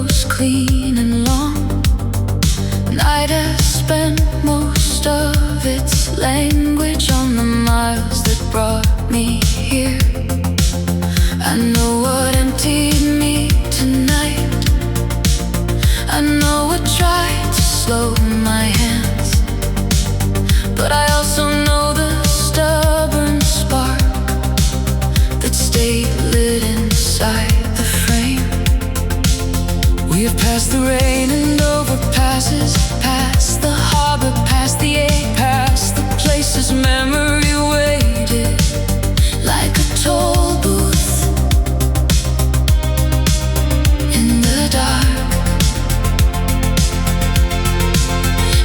grows clean and long. Night has spent most of its language on the miles that brought me here. I know what emptied me tonight. I know what tried to slow my hands, but I also know the stubborn spark that stayed lit inside the frame. We have passed the rain and overpasses, past the harbor, past the ache, past the places memory waited like a toll booth in the dark.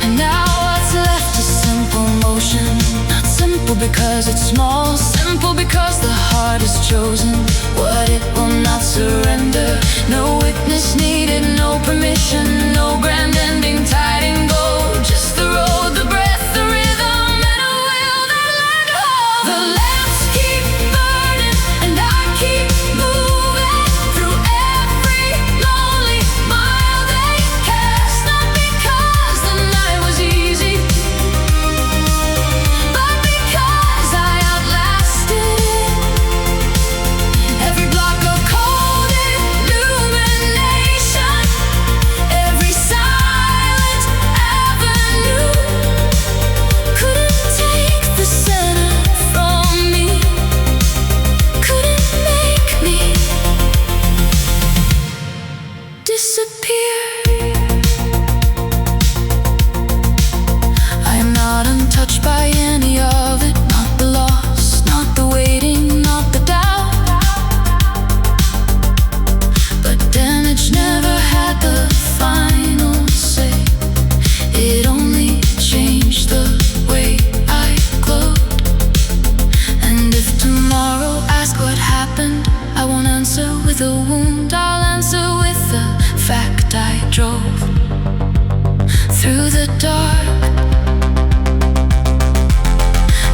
And now what's left is simple motion. Not simple because it's small, simple because the heart has chosen what it will not surrender. No witness needed, no permission, no grand ending tied in gold. Just the road, the breath, the rhythm, and a will that let go. The lamps keep burning and I keep moving through every lonely mile they cast. Not because the night was easy, but because I outlasted it. Every block of cold illumination, every silent avenue couldn't take the center from me, couldn't make me disappear. I am not untouched by any of it, not the loss, not the waiting, not the doubt. But damage never had the final say. It only changed the way I glowed. And if tomorrow asks what happened, I won't answer with a wound. I'll answer with the fact I drove through the dark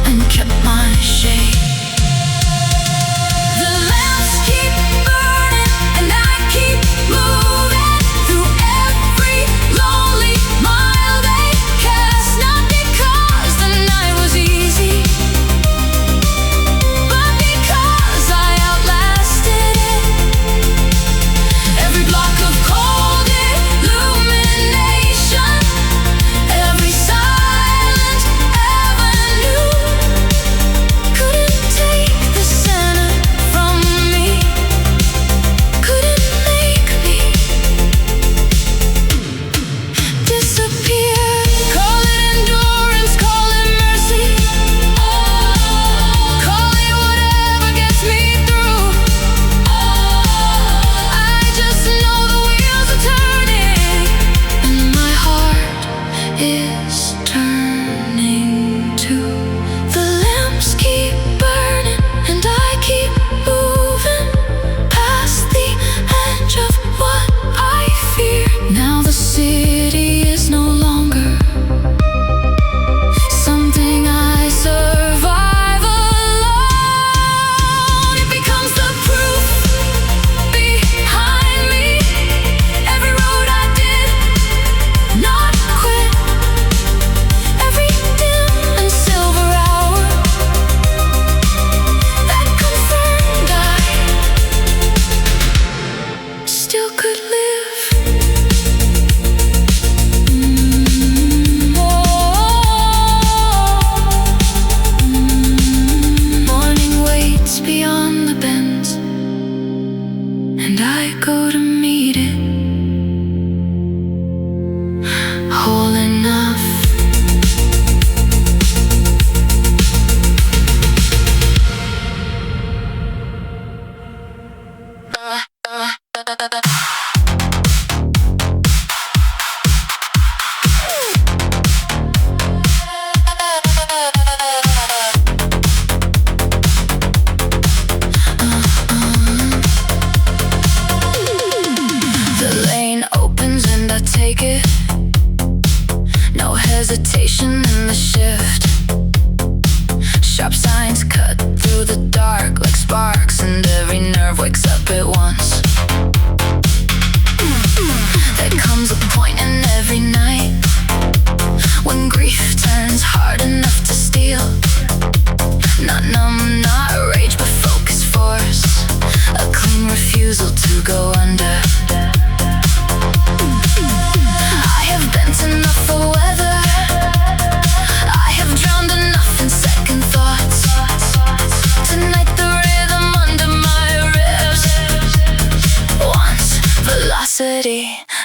and kept my shade. The lamps keep burning and I keep moving through every lonely mile they cast. Not because the night was easy, but because I outlasted it. Every block of cold illumination,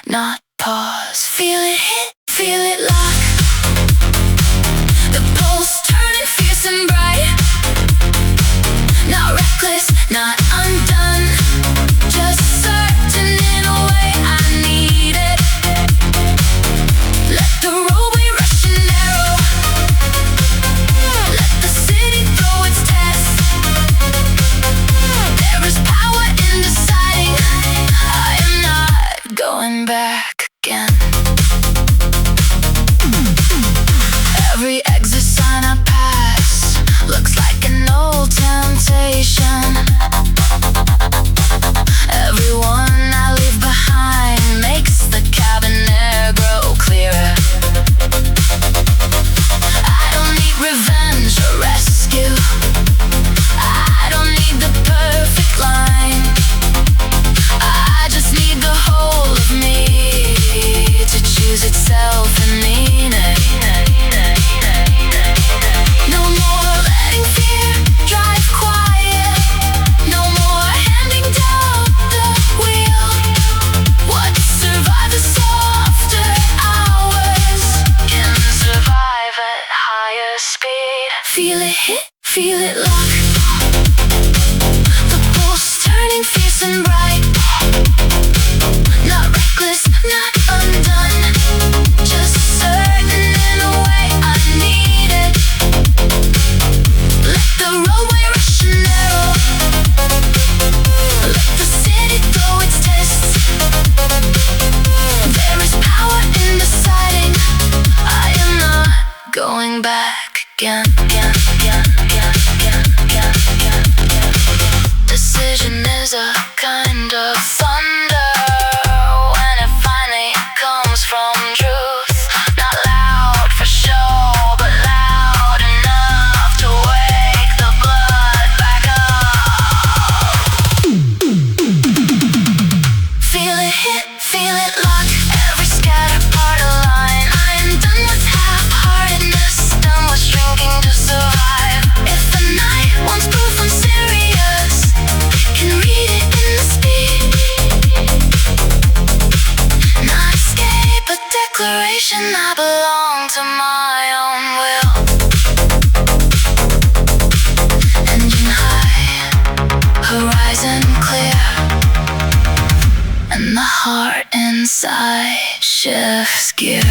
not pause. Feel it hit, feel it lock. The pulse turning fierce and bright. Not reckless, not undone. Just certain in a way I need it. Let the roadway rush and narrow. Let the city throw its test. There is power in deciding I am not going back again. Every exit sign I pass looks like an old temptation. Everyone I leave behind makes the cabin air grow clearer. I don't need revenge or rescue. I don't need the perfect line. I just need the whole of me to choose itself and mean it. No more letting fear drive quiet. No more handing down the wheel. What survives the softer hours can survive at higher speed. Feel it hit, feel it lock. The pulse turning fierce and bright. Not reckless, not undone. Just certain in a way I need it. Let the roadway rush and narrow. Let the city throw its tests. There is power in deciding I am not going back again. Decision is a kind of thunder when it finally comes from truth. Not loud for show, but loud enough to wake the blood back up. Feel it hit, feel it lock. Every scattered part align. I am done with half-heartedness, done with shrinking to survive. If the night wants proof I'm serious, can read it in the speed. Not escape, a declaration I belong to my own will. Engine high, horizon clear, and the heart inside shifts gear.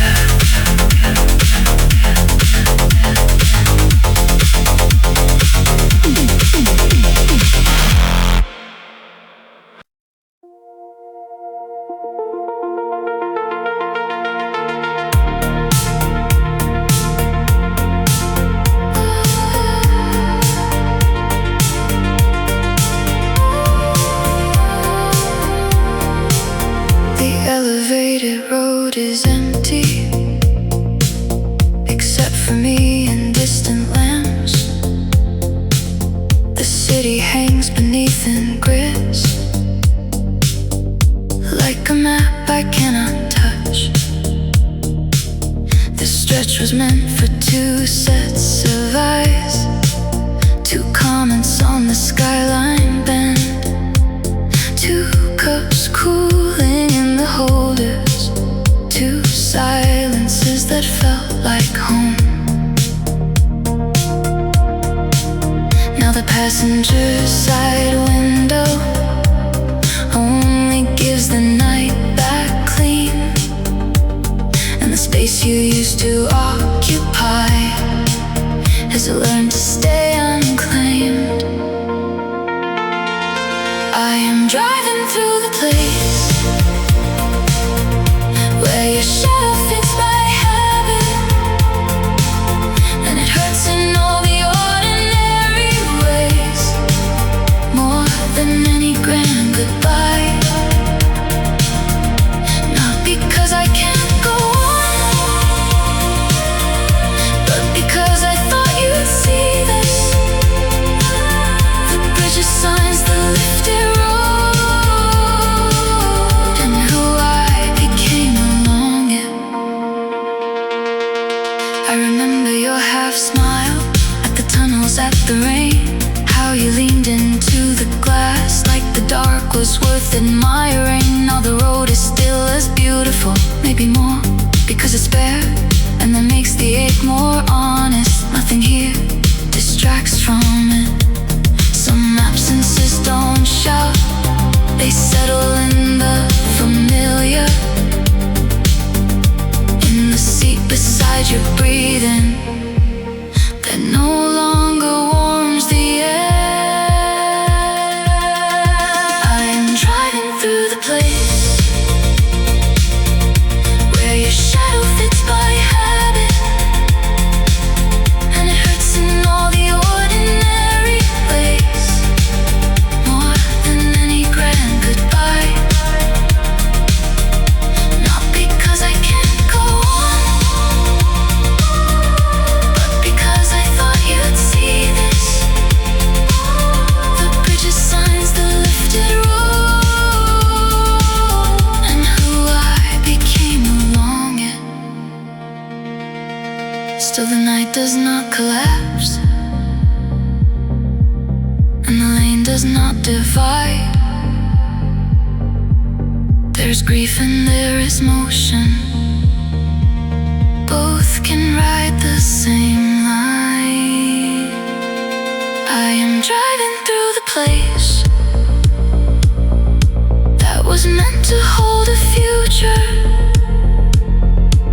The elevated road is empty, except for me and distant lamps. The city hangs beneath in grids, like a map I cannot touch. This stretch was meant for two sets of eyes, two comments on the skyline bend, two cups cooling in the holders, two silences that felt like home. Now the passenger side window only gives the night back clean, and the space you used to occupy has learned to stay unclaimed. I am driving through the place where your shadow fits my habit, and it hurts in all the ordinary ways, more than any grand goodbye. Not because I can't go on, but because I thought you'd see Still the night does not collapse, and the lane does not divide. There's grief and there is motion. Both can ride the same line. I am driving through the place that was meant to hold a future,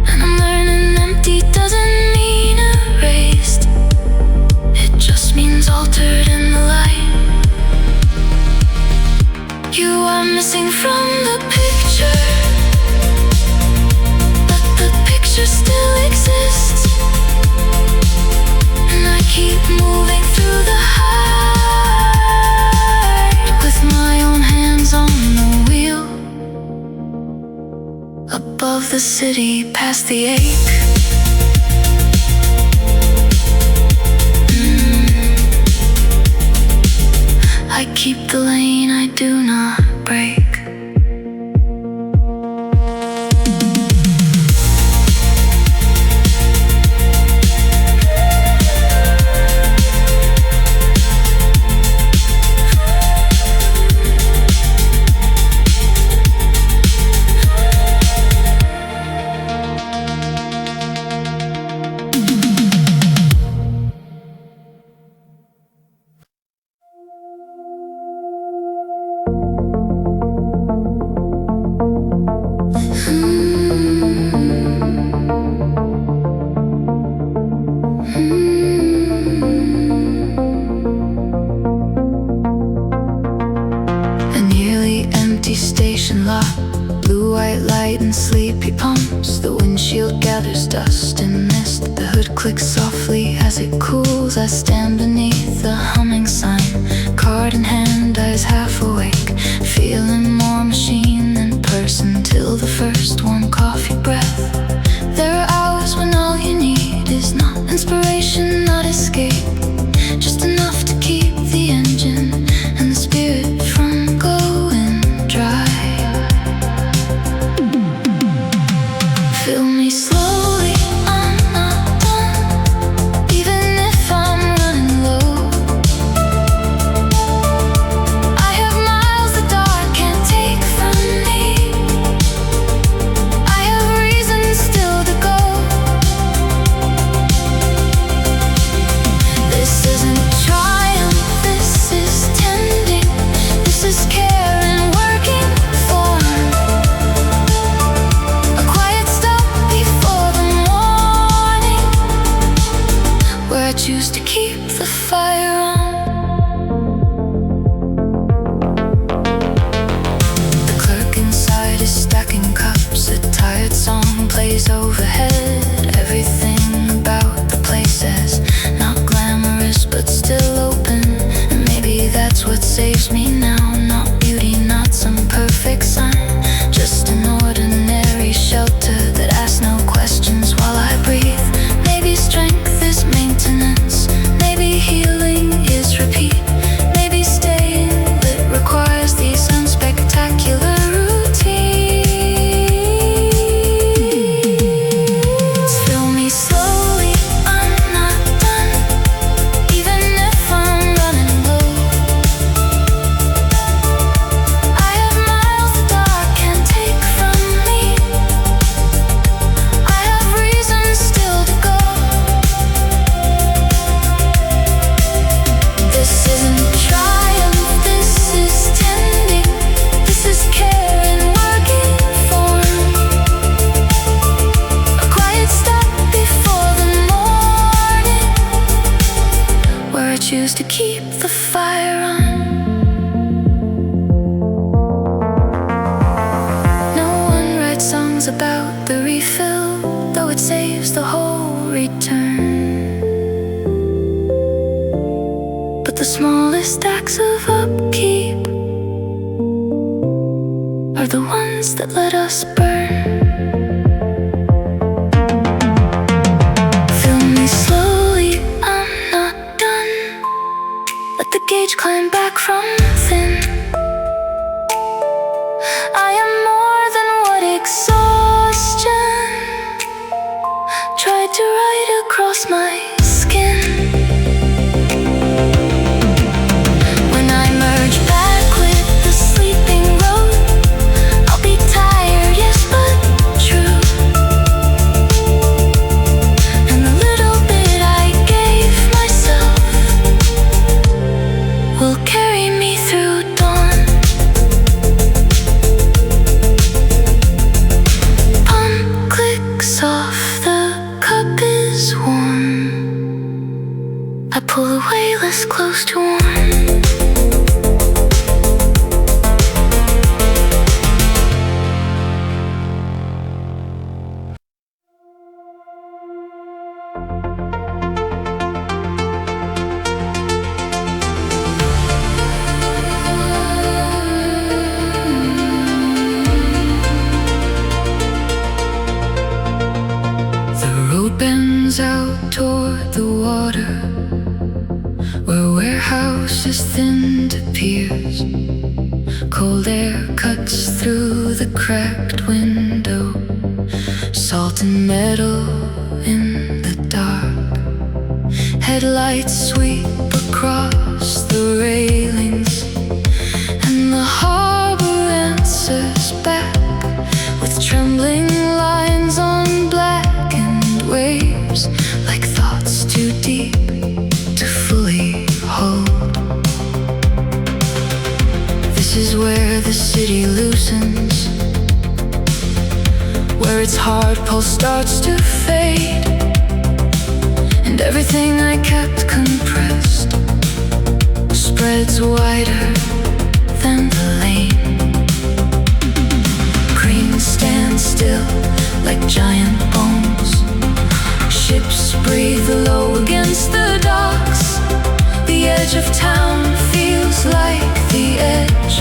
and I'm learning empty doesn't mean erased. It just means altered in the light. You are missing from the picture, but the picture still exists, and I keep moving through the heart with my own hands on the wheel. Above the city, past the ache. I keep the lane, I do not break. Station lot, blue-white light and sleepy pumps. The windshield gathers dust and mist. The hood clicks softly as it cools. I stand beneath the humming sign, card in hand, eyes half awake, feeling more machine than person till the first warm coffee breath. There are hours when all you need is not inspiration, not escape, just enough to keep the engine and the spirit from going dry. Fill me slowly, I'm not done, even if I'm running low. I have miles the dark can't take from me. I have reasons still to go. This isn't triumph, this is tending, this is care and working form. A quiet stop before the morning, where I choose to keep the fire on. The clerk inside is stacking cups, a tired song plays overhead. Everything about the place says not glamorous but still open, and maybe that's what saves me now. Not beauty, not some perfect sign, just an ordinary shelter that asks no questions while I breathe. Maybe strength is maintenance, maybe healing is repeat, maybe staying lit requires these unspectacular routines. Fill me slowly, I'm not done, even if I'm running low. I have miles the dark can't take from me. I have reasons still to go. This isn't triumph, this is tending, this is care and working form. A quiet stop before the morning, where I choose to keep the fire on. No one writes songs about the refill, though it saves the whole return. But the smallest acts of upkeep are the ones that let us burn. Fill me slowly, I'm not done. Let the gauge climb back from within. I am more than what exhaustion tried to write across close to one. Bends out toward the water, where warehouses thinned to piers. Cold air cuts through the cracked window, salt and metal in the dark. Headlights sweep across the railings, and the harbor answers back with trembling lines on black waves, like thoughts too deep to fully hold. This is where the city loosens, where its hard pulse starts to fade, and everything I kept compressed spreads wider than the lane. Cranes stand still like giant bones. Ships breathe low against the docks. The edge of town feels like the edge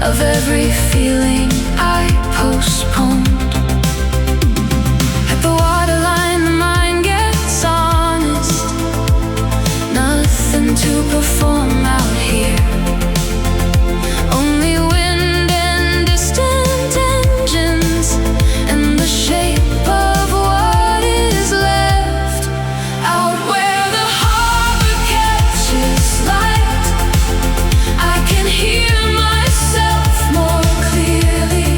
of every feeling I postponed. At the waterline, the mind gets honest. Nothing to perform out here. Only wind and distant engines, and the shape of what is left out where the harbor catches light. I can hear myself more clearly.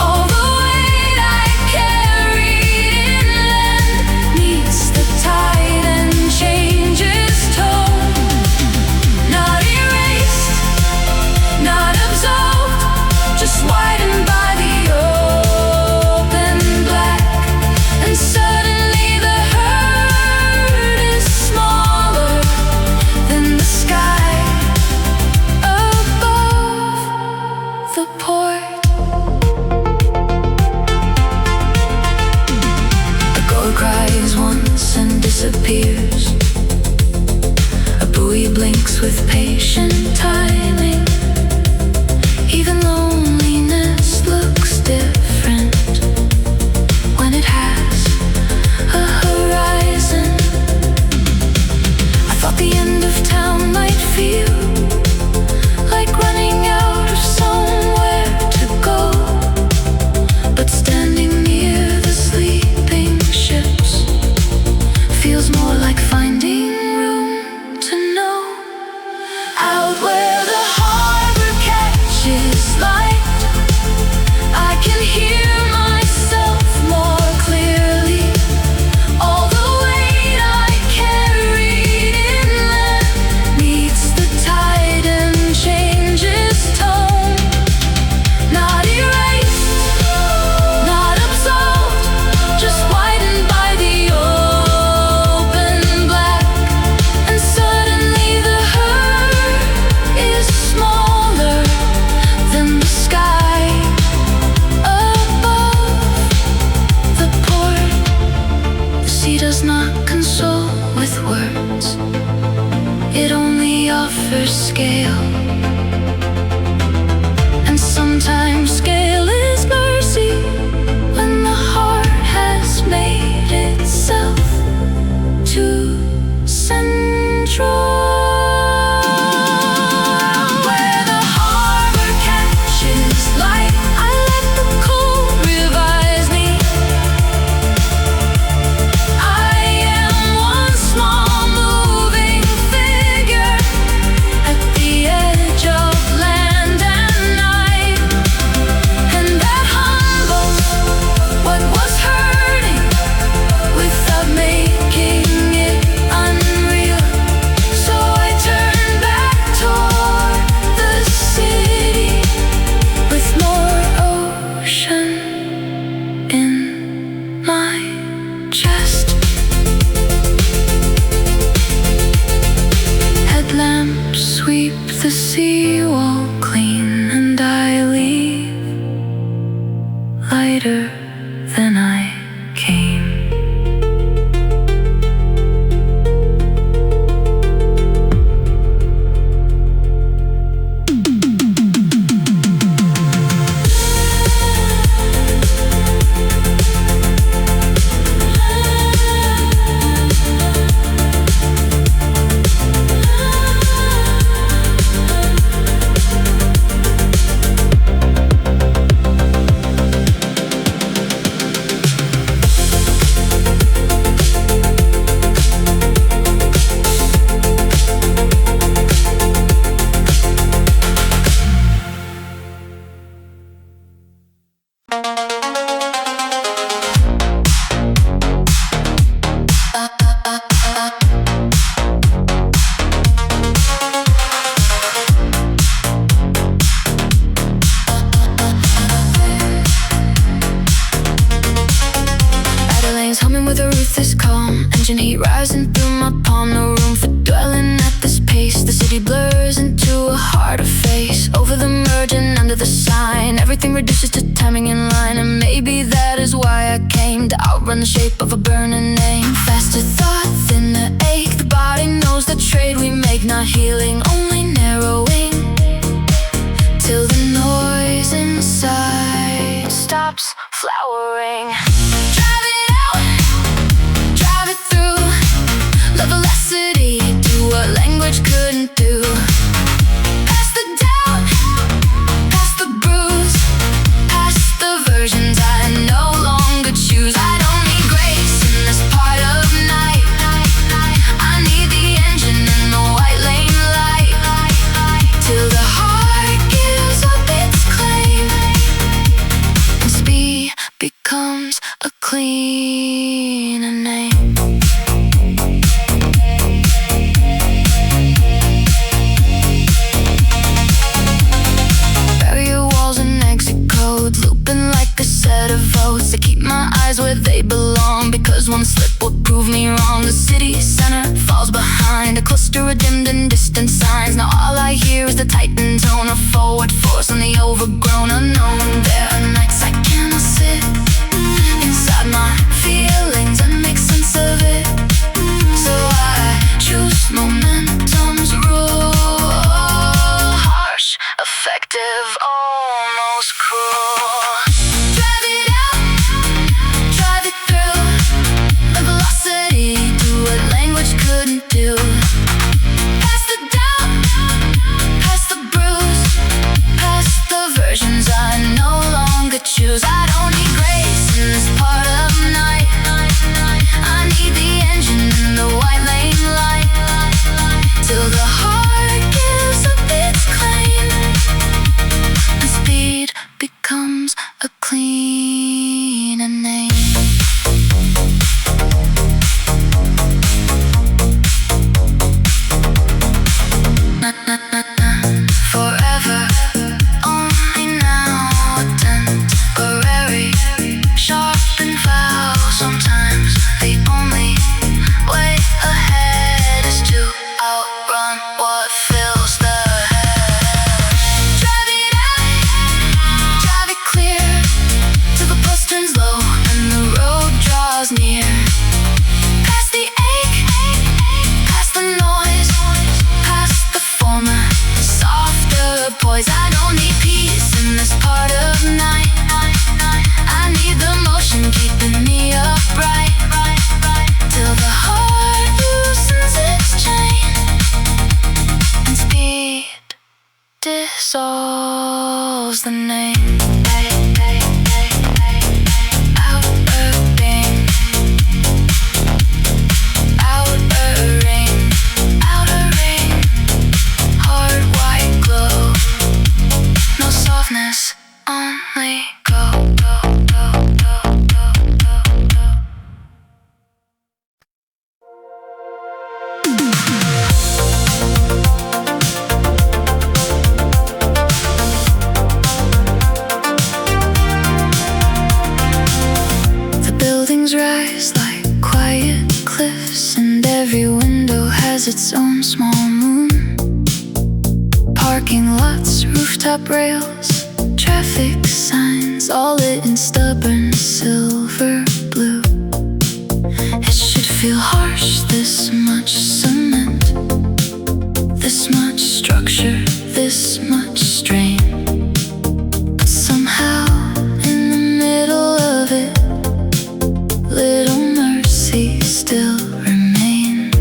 All the weight I carried inland meets the tide and changes tone. Not erased, not absolved, just widened by the open black. And suddenly the hurt is smaller than the sky above the port. A gull cries once and disappears. A buoy blinks with patient timing. Even loneliness looks different when it has a horizon. I thought the end of town might feel like running out of somewhere to go, but standing near the sleeping ships feels more like finding room to know. Out where the harbor catches light, I can hear myself more clearly. All the weight I carried inland meets the tide and changes tone. Not erased, not absolved, just widened by the open black. And suddenly the hurt is smaller than the sky above the port. The sea does not console with words, it only offers scale. And sometimes scale is mercy when the heart has made itself too central. Where the harbor catches light, I let the cold revise me. I am one small moving figure at the edge lighter than I came. Engine heat rising through my palm. No room for dwelling at this pace. The city blurs into a harder face. Over the merge and under the sign, everything reduces to timing in line. And maybe that is why I came to outrun the shape of a burning name. Faster thought, thinner ache. The body knows the trade we make, not healing, only narrowing. Till the noise inside stops flowering. Velocity, do what language couldn't do. Past the doubt, past the bruise, past the versions I no longer choose. I don't need grace in this part of night. I need the engine and the white lane light. Till the heart gives up its claim and speed becomes a cleaner name. To keep my eyes where they belong, because one slip would prove me wrong. The city center falls behind a cluster of dimmed and distant signs. Now all I hear is the tightened tone of forward force on the overgrown unknown. There are nights I cannot sit inside my feelings and make sense of it, so I choose momentum's rule. Harsh, effective, almost cruel. Do. Past the doubt, past the bruise, past the versions I no longer choose. I don't need grace in this part of night. I need the engine and the white lane light. Till the heart gives up its claim and speed becomes a cleaner name. Forever, only now, a temporary, sharp and foul. Sometimes the only way ahead is to outrun what fills the head. Drive it out, drive it clear, till the pulse turns low and the road draws near. Past the ache, past the noise, past the former, softer poise. I don't need peace in this part of night. I need the motion keeping me upright, till the heart loosens its chain and speed dissolves the name. Only go, go, go, go, go, go, go. The buildings rise like quiet cliffs, and every window has its own small moon. Parking lots, rooftop rails, traffic signs, all lit in stubborn silver blue. It should feel harsh, this much cement, this much structure, this much strain. But somehow, in the middle of it, little mercy still remain.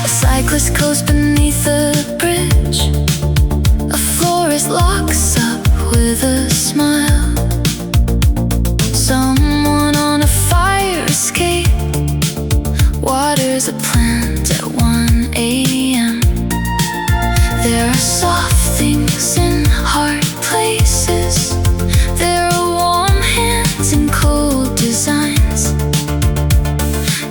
A cyclist goes beneath a bridge, a florist locks up with a smile. Someone on a fire escape waters a plant at 1 a.m. There are soft things in hard places, there are warm hands and cold designs.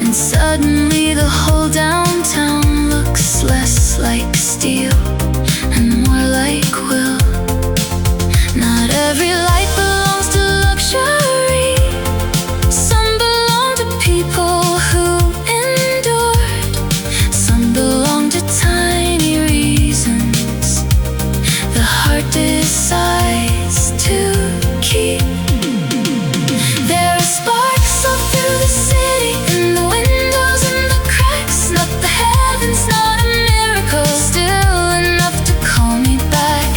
And suddenly the whole downtown looks less like steel and more like will. Not every light belongs to luxury, some belong to people who endured, some belong to tiny reasons the heart decides to keep. There are sparks all through the city, in the windows and the cracks. Not the heavens, not a miracle, still enough to call me back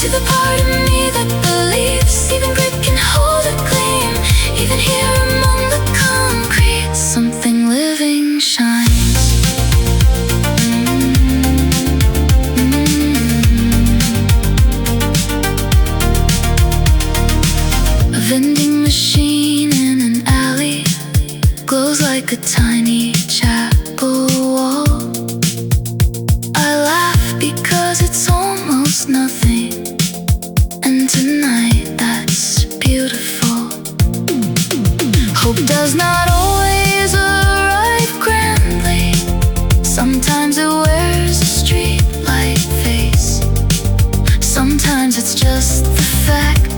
to the part of me that believes even brick can hold a gleam. Even here among the concrete, something living shines. A vending machine in an alley glows like a tiny chapel wall. I laugh because it's almost nothing, and tonight that's beautiful. Hope does not always arrive grandly, sometimes it wears a streetlight face, sometimes it's just the fact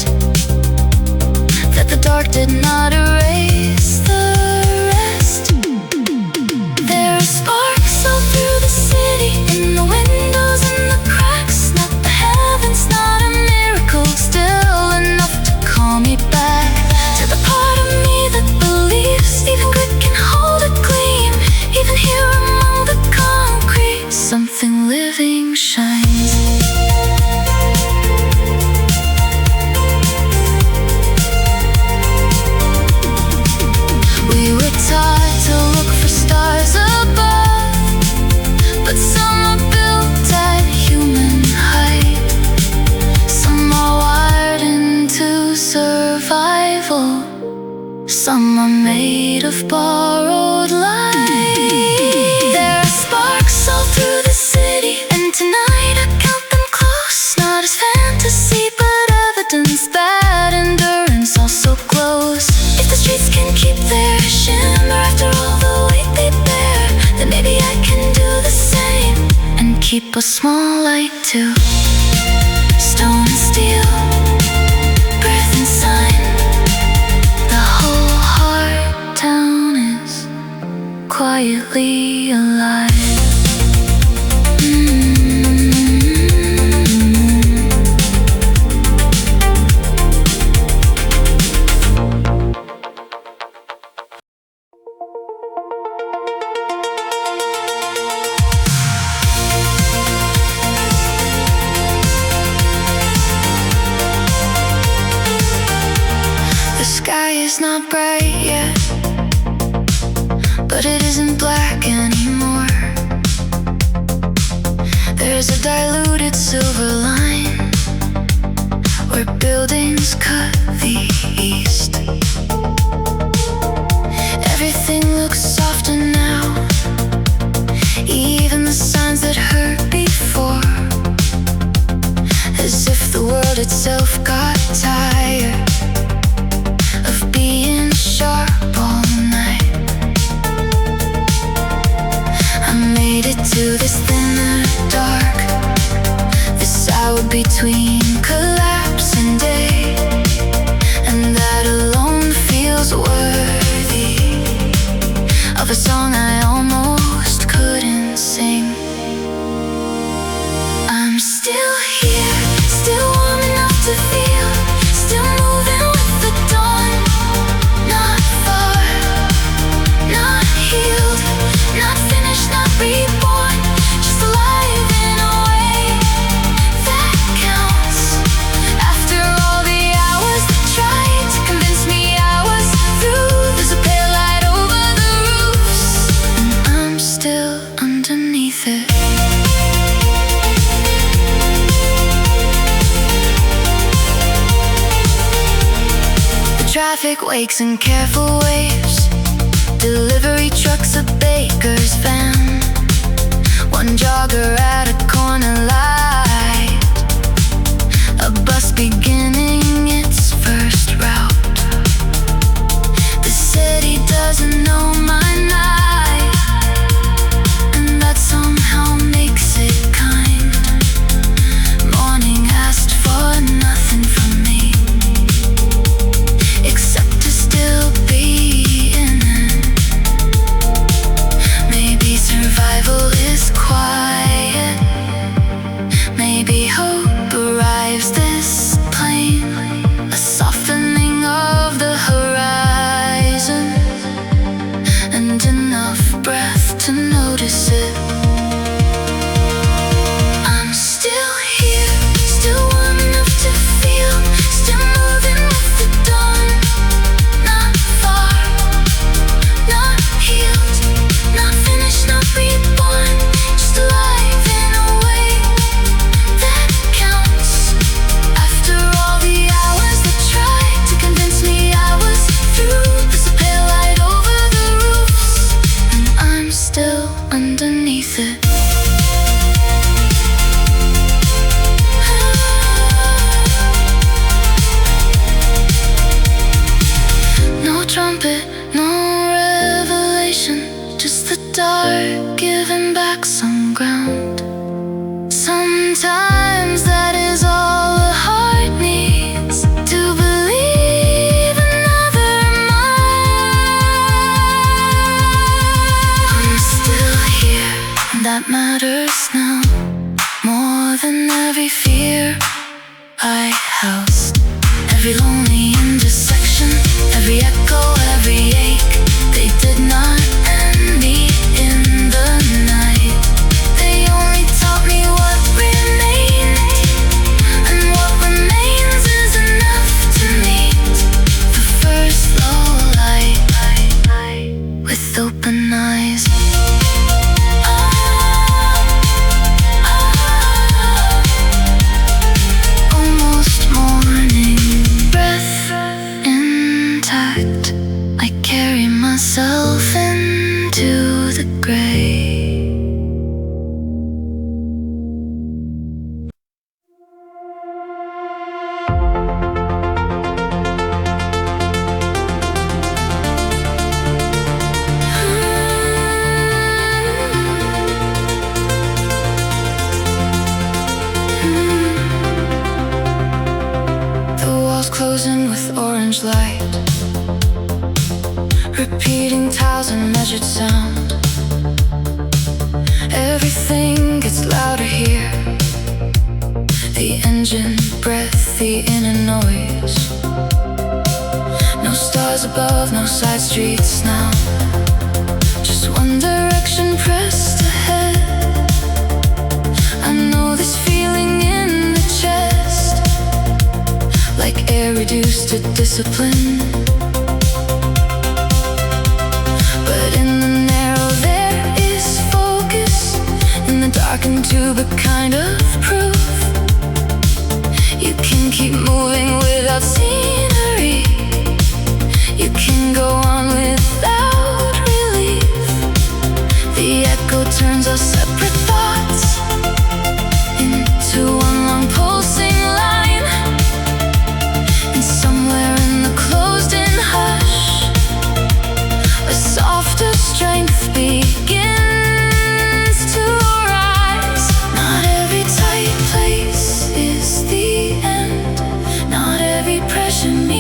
that the dark did not erase the rest. There are sparks all through the city, in the windows and the cracks. Not the heavens, not a miracle, still enough to call me back to the part of me that believes even grit can hold a gleam. Even here among the concrete, something living shines. We were taught to look for stars above, but some are built at human height, some are wired into survival, some are made of borrowed light. There are sparks all through the city, and tonight I count them close. Not as fantasy, but evidence that endurance also glows. If the streets can keep their shimmer after all the weight they bear, then maybe I can do the same and keep a small light too. Stone and steel, birth and sign, the whole heart town is quietly alive. The sky is not bright yet, but it isn't black anymore. There's a diluted silver line where buildings cut the east. Everything looks softer now, even the signs that hurt before, as if the world itself got tired of being sharp all night. I made it to this thinner dark, this hour between collapse and day, and that alone traffic wakes and careful waves. Delivery trucks, a baker's van, one jogger at a corner light, a bus beginning its first route. The city doesn't know my night, and that somehow makes it kind. Morning asked for nothing from me except to still be in it. Maybe survival is quiet, maybe hope arrives this plain, a softening of the horizon, and enough breath to notice it. I'm still here, still warm enough to feel, still moving with the dawn. Not far, not healed, not finished, not reborn, just alive in a way that counts. After all the hours that tried to convince me I was through, there's a pale light over the roofs, and I'm still underneath it. No trumpet, no revelation, just the dark giving back some ground. Sometimes that is all a heart needs to believe another mile. I'm still here, and that matters now more than every fear I housed. Every lonely intersection, every echo, every ache, they did not end me in the night. They only taught me what remained, and what remains is enough to meet the first low light with open eyes. Almost morning, breath intact, I carry myself into the gray. The walls closing with orange light, repeating tiles and measured sound. Everything gets louder here, the engine breath, the inner noise. No stars above, no side streets now, just one direction pressed ahead. I know this feeling in the chest, like air reduced to discipline. But in the narrow there is focus, in the darkened tube a kind of proof. You can keep moving without scenery, you can go on without relief. The echo turns our separate thoughts into one long pulsing line, and somewhere in the closed-in hush, a softer strength begins to rise. Not every tight place is the end, not every pressure means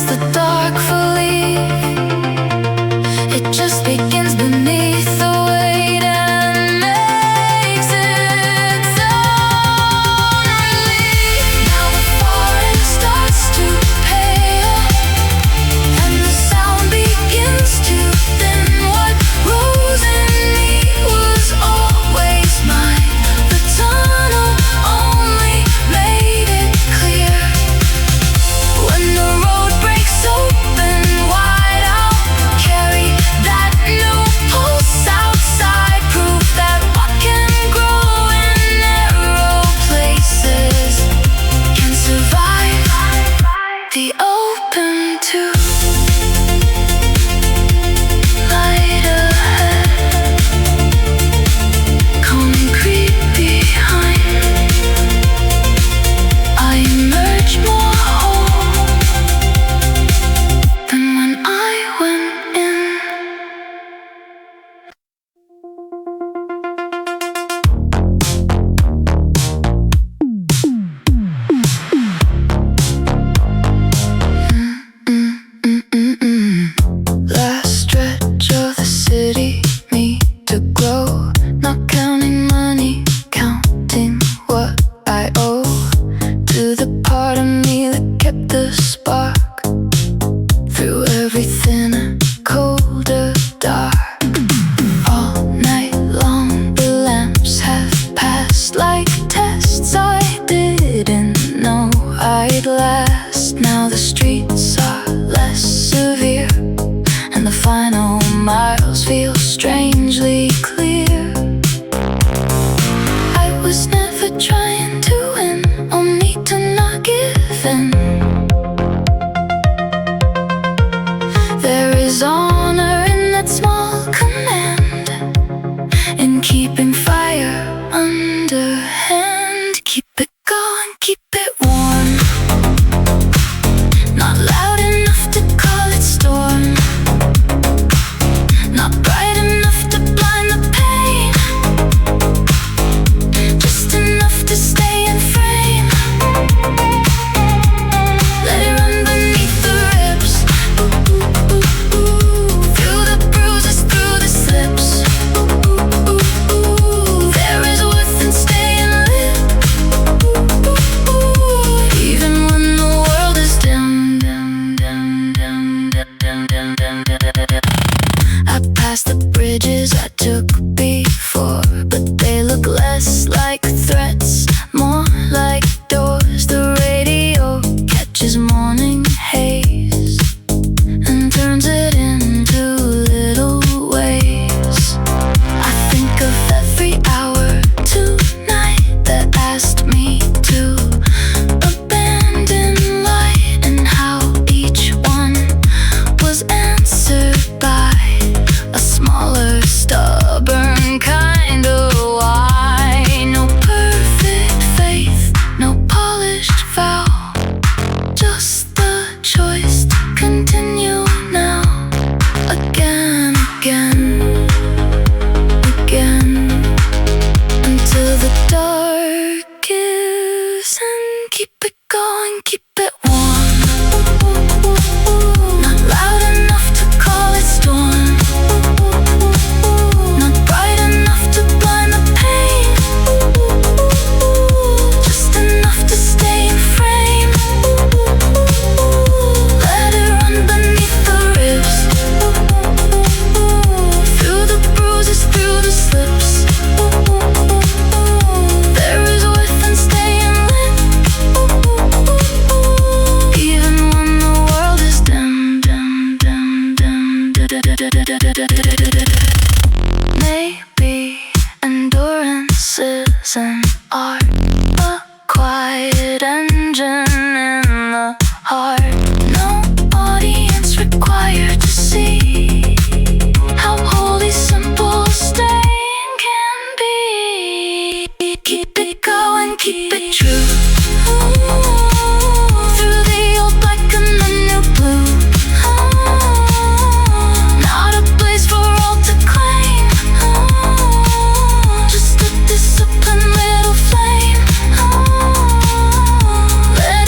as the dark fully, it just begins beneath the weight and makes its own relief. Now the forest starts to pale and the sound begins to thin. What rose in me was always mine. The tunnel only made it clear. When the road breaks open wide, I'll carry that new pulse outside. Proof that what can grow in narrow places can survive the open too. Light ahead, come and creep behind. I emerge more whole than when I went in. Last stretch of the city, me to grow. Not counting money, counting what I owe to the part of me that kept the spark through everything colder, dark. All night long the lamps have passed like tests I didn't know I'd last. Now the streets are less severe and the final miles feel strangely clear. I was never trying to win, only to not give in. There is honor in that small command, in keeping fire underhand. Keep it going, keep it warm. Not loud enough to call it storm, not bright enough to blind the pain, just enough to stay in frame. Let it run beneath the ribs, through the bruises, through the slips. There is worth in staying lit, even when the world is dim. I passed the bridges I took before, but they look less like threats, more like doors. The radio catches morning haze and turns it into little waves. I think of every hour tonight that asked me to abandon light, and how each one was answered by a smaller, stubborn kind of why. No perfect faith, no polished vow, just the choice to continue now. Again, again, again, until the dark gives in. Keep it going, keep it warm. Not loud enough to call it storm, not bright enough to blind the pain, just enough to stay in frame. Let it run beneath the ribs, through the bruises, through the slips. There is worth in staying lit, even when the world is dim, dim, dim, dim. Maybe endurance is an art, a quiet engine in the heart. No audience required to see how wholly simple staying can be. Keep it going, keep it true, through the old black and the new blue. Not a place for all to claim, just a disciplined little flame. Let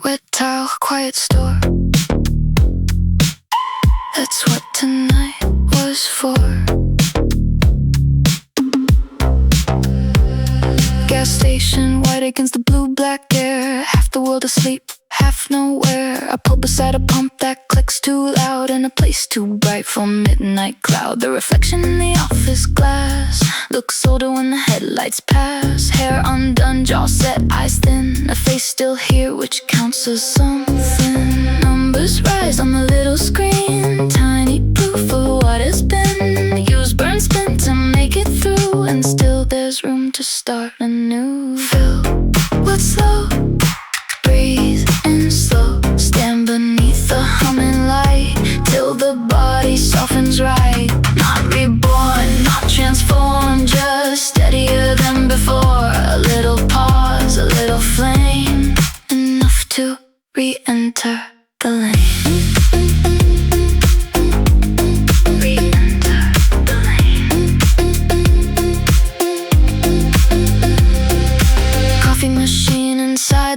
Wet tile, quiet store. That's what tonight was for. Gas station, white against the blue-black air. Half the world asleep, half nowhere. I pull beside a pump that clicks too loud, in a place too bright for midnight cloud. The reflection in the office glass looks older when the headlights pass. Hair undone, jaw set, eyes thin, a face still here which counts as something. Numbers rise on the little screen, tiny proof of what has been. Use, burn, spin to make it through, and still there's room to start anew. Fill what's low, breathe in slow. Stand beneath the humming light till the body softens right. Not reborn, not transformed, just steadier than before. A little pause, a little flame, enough to re-enter the lane.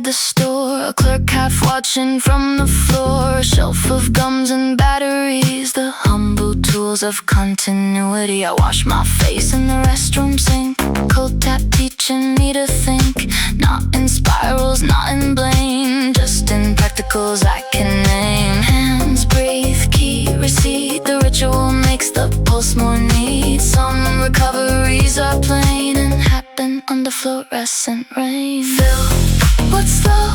The store, a clerk half watching from the floor. A shelf of gums and batteries, the humble tools of continuity. I wash my face in the restroom sink, cold tap teaching me to think. Not in spirals, not in blame, just in practicals I can name. Hands breathe, key receipt, the ritual makes the pulse more neat. Some recoveries are plain and happen under fluorescent rain. Fill what's low,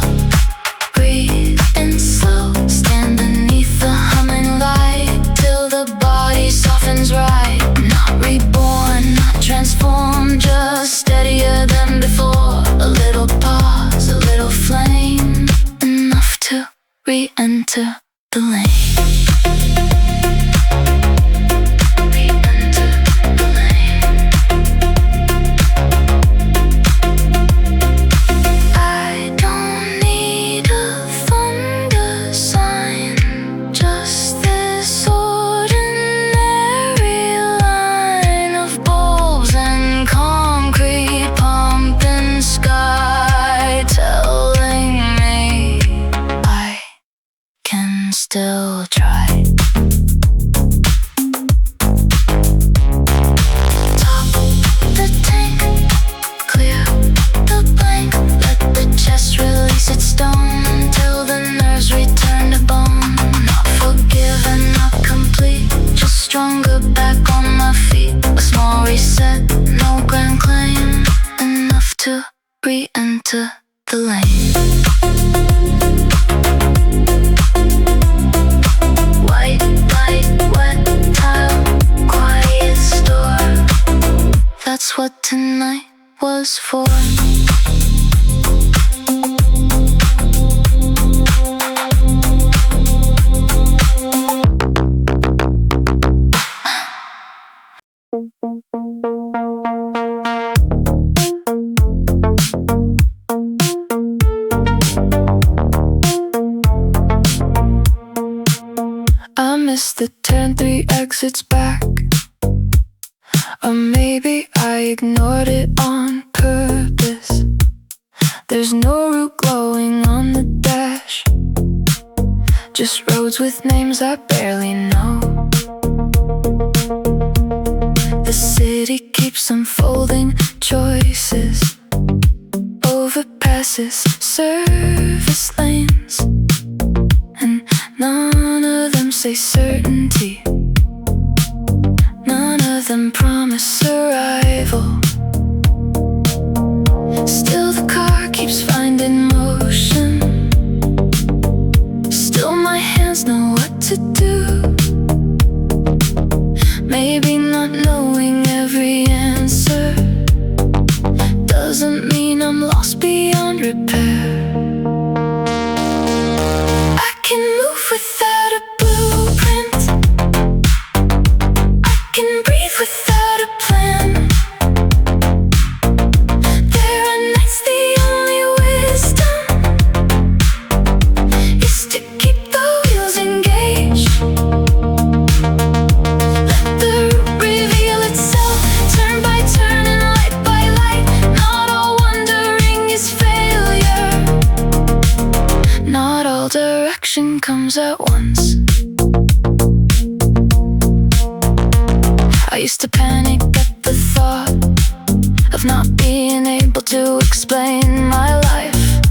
breathe in slow. Stand beneath the humming light till the body softens right. Not reborn, not transformed, just steadier than before. A little pause, a little flame, enough to re-enter the lane. Still try. Top the tank, clear the blank. Let the chest release its stone till the nerves return to bone. Not forgiven, not complete, just stronger back on my feet. A small reset, no grand claim, enough to re-enter the lane. White light, wet tile, quiet store. That's what tonight was for. I missed the turn, 3 exits back. Or maybe I ignored it on purpose. There's no route glowing on the dash, just roads with names I barely know. The city keeps unfolding choices, overpasses, service lanes, and none of them say certainty. None of them promise arrival. Still the car keeps finding motion. Still my hands know what to do. Maybe not knowing every answer doesn't mean I'm lost beyond repair. I can move without a blueprint. I can breathe without a plan. There are nights the only wisdom is to keep the wheels engaged. Let the route reveal itself, turn by turn and light by light. Not all wondering is failure. Not comes at once. I used to panic at the thought of not being able to explain my life,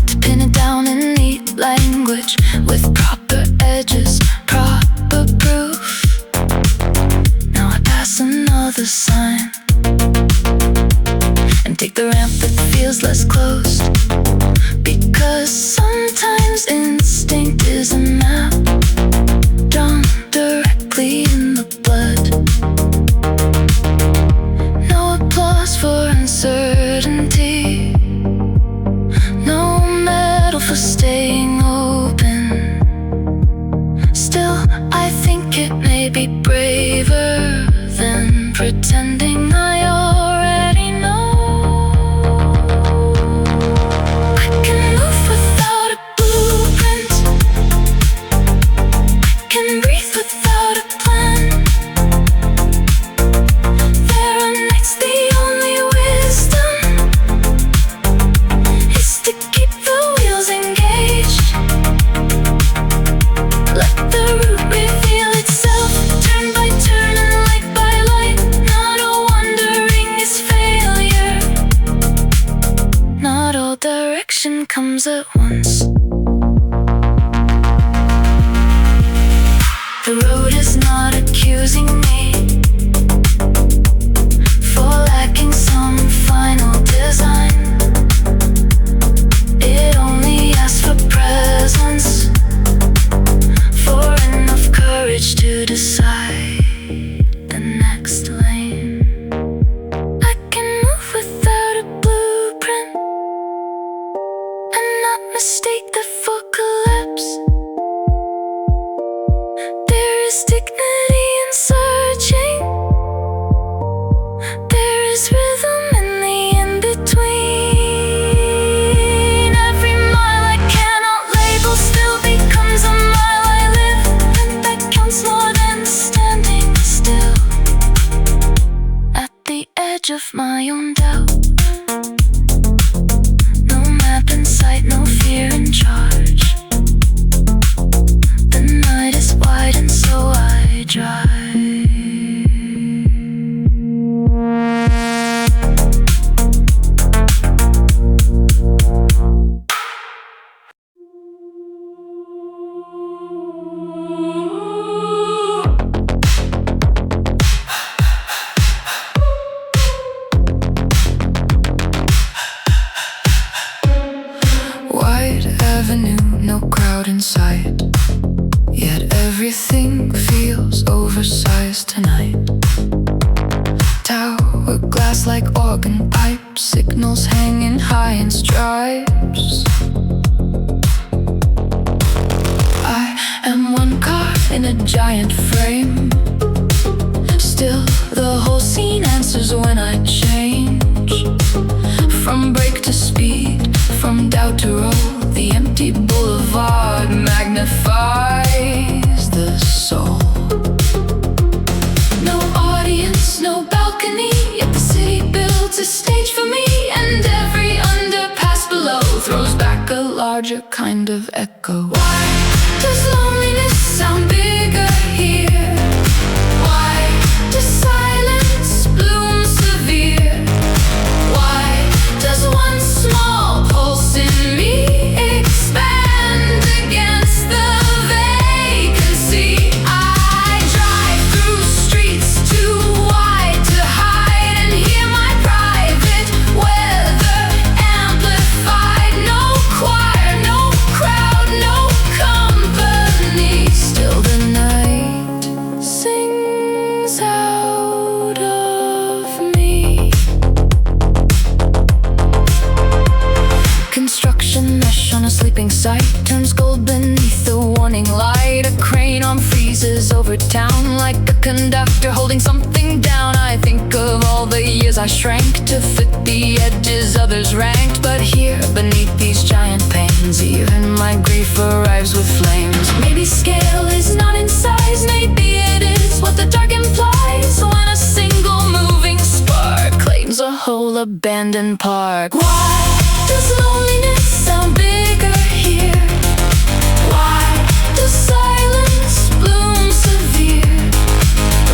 to pin it down in neat language with proper edges, proper proof. Now I pass another sign and take the ramp that feels less closed, because sometimes instinct is a map drawn directly in the blood. No applause for uncertainty, no medal for staying open. Still, I think it may be braver than pretending I already know. I can move without a blueprint, I can breathe without a plan. There are nights the only wisdom is to keep the wheels engaged. Let the route reveal itself, turn by turn and light by light. Not all wandering is failure, not all direction comes at once. The road is not accusing me for lacking some final design. It only asks for presence, for enough courage to decide the next lane. I can move without a blueprint and not mistake that for collapse. There is dignity in searching, there is rhythm in the in-between. Every mile I cannot label still becomes a mile I live, and that counts more than standing still at the edge of my own doubt. No map in sight, no fear in charge. The night is wide and so I drive. Wide avenue, no crowd in sight, yet everything feels oversized tonight. Tower glass like organ pipes, signals hanging high in stripes. I am one car in a giant frame, still the whole scene answers when I change. From brake to speed, from doubt to roll, the empty boulevard magnifies the soul. No audience, no balcony, yet the city builds a stage for me, and every underpass below throws back a larger kind of echo. Why does loneliness sound bigger here? Why does silence bloom severe? Why does one small pulse in me expand against the vacancy? I drive through streets too wide to hide and hear my private weather amplified. No choir, no crowd, no company. Still the night sings out of me. Construction mesh on a sleeping site turns gold beneath the warning light. A crane arm freezes over town like a conductor holding something down. I think of all the years I shrank to fit the edges others ranked, but here beneath these giant pains, even my grief arrives with flames. Maybe scale is not in size, maybe it is what the dark implies when a single moving spark claims a whole abandoned park. Why does loneliness sound bigger here? Why the silence bloom severe?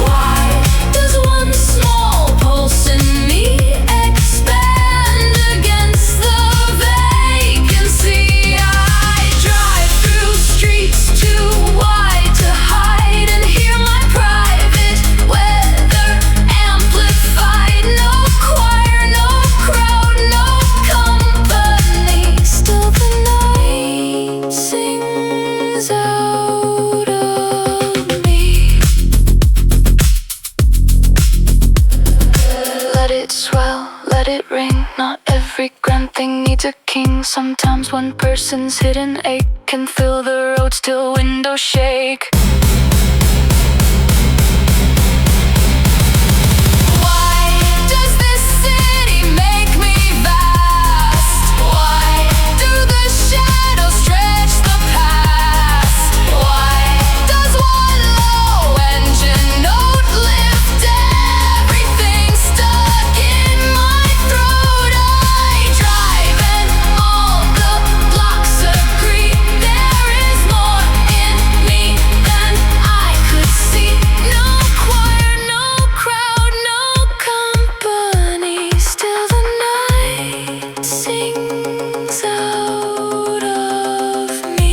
Why does one small pulse in me expand against the vacancy? I drive through streets too wide to hide and hear my private weather amplified. No choir, no crowd, no company. Still the night sings out of me. Let it swell, let it ring. Not every grand thing needs a king. Sometimes one person's hidden ache can fill the roads till windows shake. Why does this city make me vast? Why do the shadows stretch the past? Why does one low engine note lift everything stuck in my throat? I drive and all the blocks agree there is more in me than I could see. No choir, no crowd, no company. Still the night sings out of me.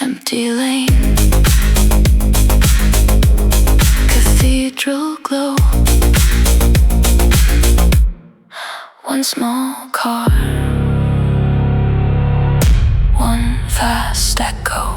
Empty lane, cathedral glow. One small car, one fast echo.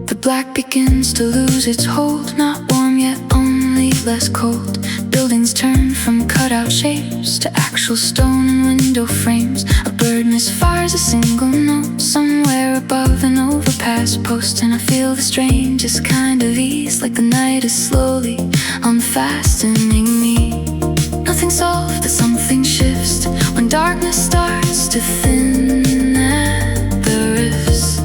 The black begins to lose its hold. Not warm yet, only less cold. Buildings turn from cutout shapes to actual stone and window frames. A bird misfires a single note somewhere above an overpass post, and I feel the strangest kind of ease, like the night is slowly unfastening me. Nothing soft as something shifts when darkness starts to thin at the rifts.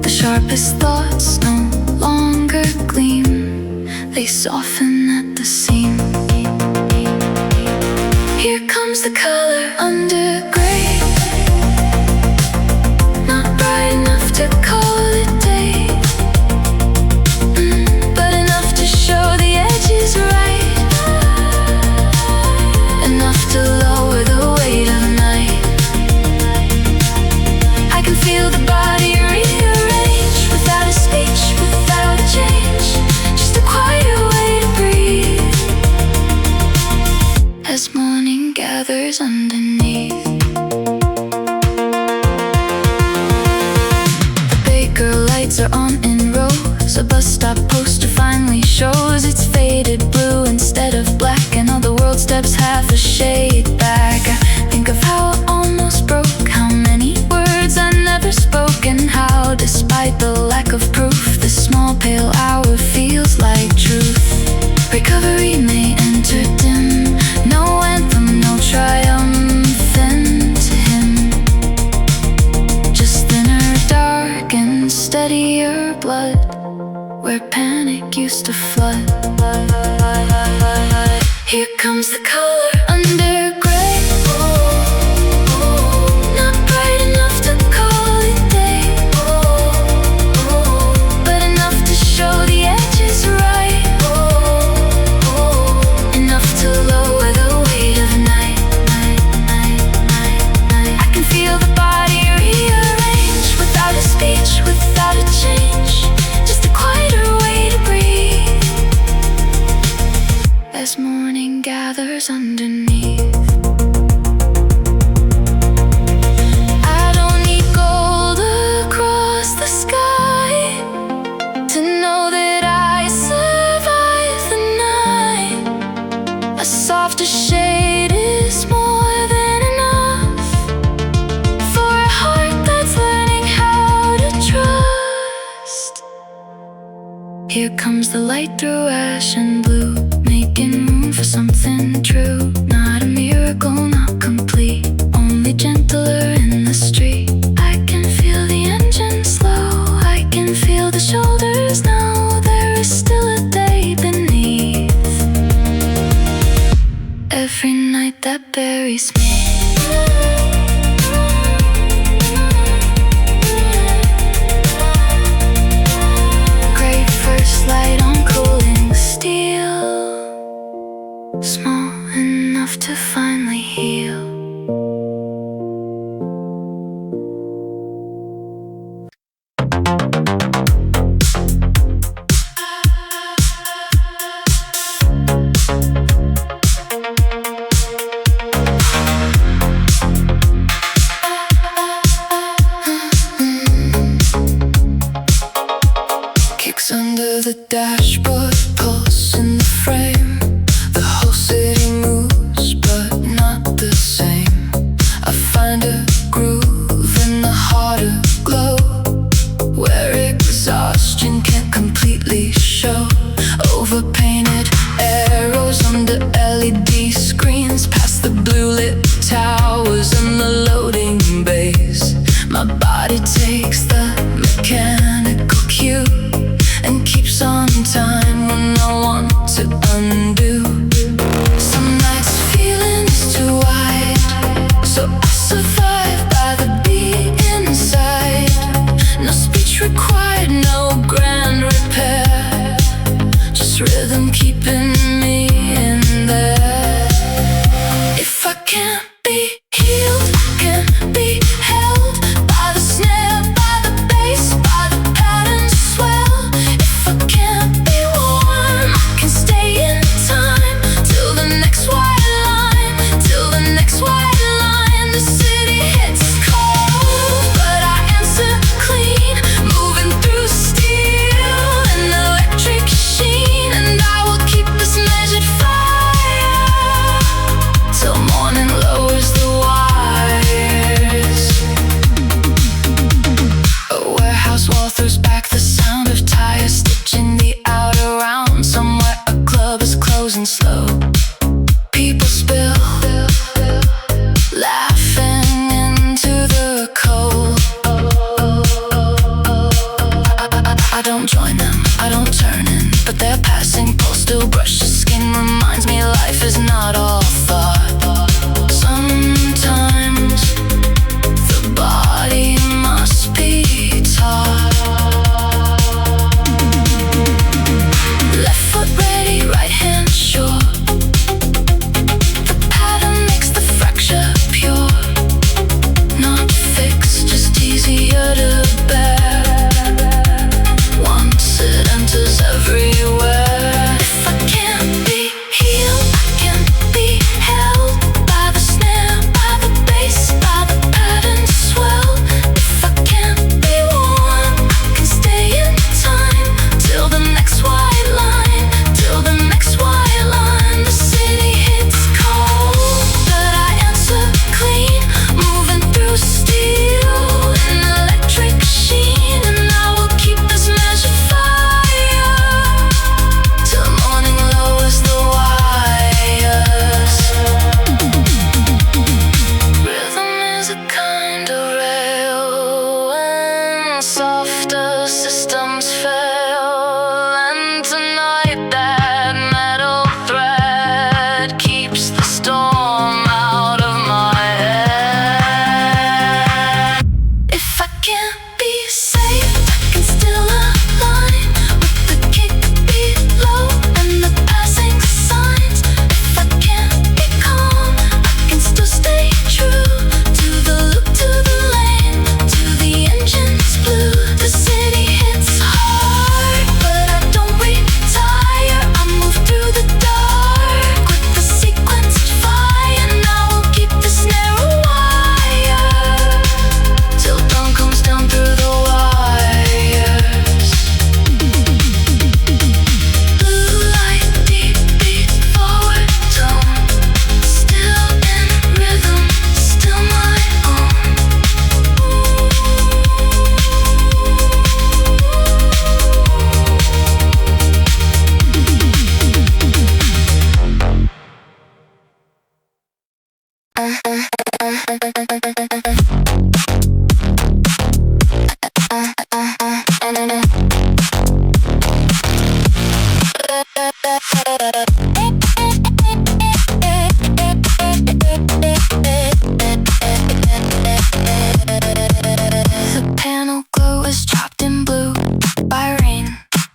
The sharpest thoughts no longer gleam, they soften at the seam. Here comes the color under gray, not bright enough to call it day, but enough to show the edges right, enough to lower the weight of night. I can feel the body rearrange without a speech, without a change, just a quieter way to breathe as morning gathers underneath. The baker lights are on in rows. A bus stop poster finally shows its faded blue instead of black, and all the world steps half a shade back. I think of how I almost broke, how many words I never spoke, and how despite the lack of proof, this small pale hour feels like truth. Recovery may enter dim, no anthem, no triumphant hymn, just thinner, dark, and steadier blood where panic used to flood. Here comes the color under gray, not bright enough to call it day, but enough to show the edges right, enough to lower the weight of night. I can feel the body rearrange without a speech, without a change, just a quieter way to breathe as morning gathers underneath. I don't need gold across the sky to know that I survived the night. A softer shade is more than enough for a heart that's learning how to trust. Here comes the light through ash and blue, making room for for something true. Not a miracle, not complete, only gentler in the street. I can feel the engine slow, I can feel the shoulders now. There is still a day beneath every night that buries me. Great first light on cooling steel, small enough to finally heal. Kicks under the dashboard, pulse in the frame. The whole city moves, but not the same. I find a groove in the heart of glow, where exhaustion can't completely show. Overpainted arrows under LED screens, past the blue lit towers and the loading bays. My body takes the mechanical cue and keeps on time when I want to undo. Some nights feeling is too wide, so I survive.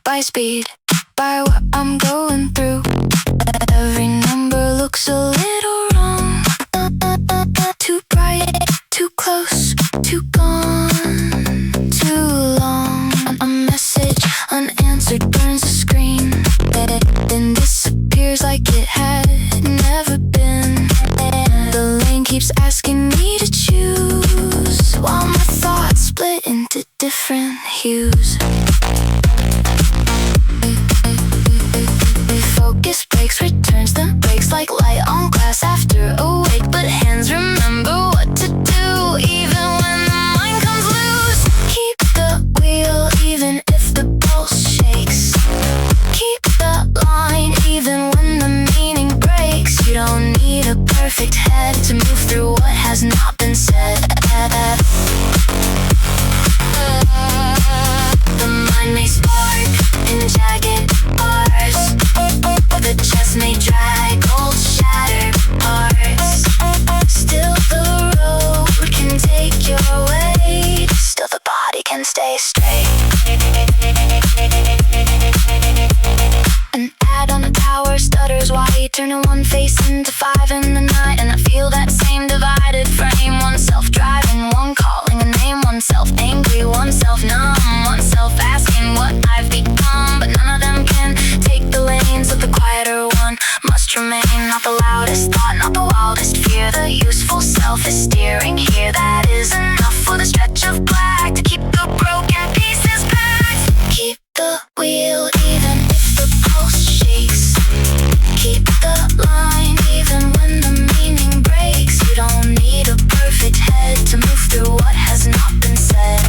By speed, by what I'm going through. Every number looks a little wrong. Too bright, too close, too gone, too long. A message unanswered burns the screen, then disappears like it had never been. The lane keeps asking me to choose, while my thoughts split into different hues. Focus breaks, returns the brakes like light on glass after a wake. But hands remember what to do, even when the mind comes loose. Keep the wheel even if the pulse shakes. Keep the line even when the meaning breaks. You don't need a perfect head to move through what has not been said. The mind may spark in jagged bars. The chest may drag old shattered parts. Still the road can take your way. Still the body can stay straight. An ad on the tower stutters while you turn one face into five in the night. And I feel that same divided frame. One self driving, one calling a name. One self angry, one self numb. One self asking what I've become. But none of them can take the lanes of the quieter one. Must remain not the loudest thought, not the wildest fear. The useful self is steering here. That is enough for the stretch of black to keep the broken pieces packed. Keep the wheel even if the pulse shakes. Keep the line even when the meaning breaks. You don't need a perfect head to move through what has not been said.